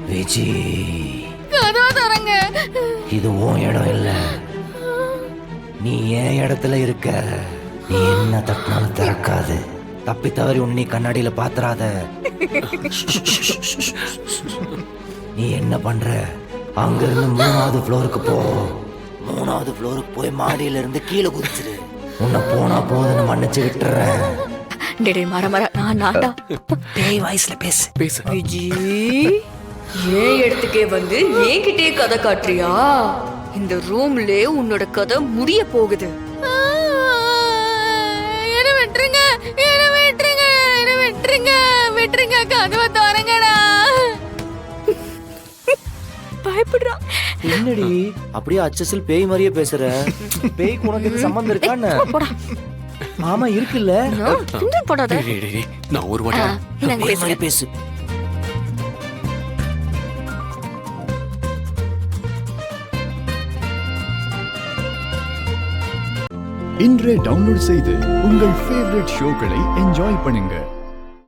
விஜி, கதவை தரங்க. இது உன் இடம் இல்ல, நீ என் இடத்துல இருக்க. நீ என்ன தட்டினாலும் திறக்காது. தப்பி தவறி உன்னை கண்ணாடியில பாத்துறாத. நீ என்ன பண்ற? அங்கிருந்து 3வது ஃப்ளோருக்கு போ. 3வது ஃப்ளோருக்கு போய் மாடியில இருந்து கீழே குதிச்சிரு. உன்னை போனா போதுன்னு மன்னிச்சு விட்டுறேன். டேடே மர நான்டா. பேய் வாய்ஸ்ல பேசு. விஜி, ஏன் இடத்துக்கே வந்து என்கிட்டே கதை காட்டுறியா? இந்த ரூம்ல உன்னோட கதை முடிய போகுது. என்ன விட்டுருங்க, என்ன விட்டுருங்க, என்ன விட்டுருங்க, விட்டுருங்க, கதவை தரங்கடா. பயப்படுறா. என்னடி அப்படியே அச்சசல் பேய் மாதிரியே பேசுற? பேய்க்கு உனக்கு எது சம்பந்தம் இருக்கான்னு? போடா. ஆமா இருக்குல்ல. கிண்டல் போடாத. நான் ஒரு வாட்டி இந்தாங்க பேய் மாதிரி பேசுறேன். பேசு. இன்றே டவுன்லோட் செய்து உங்கள் ஃபேவரட் ஷோக்களை என்ஜாய் பண்ணுங்க.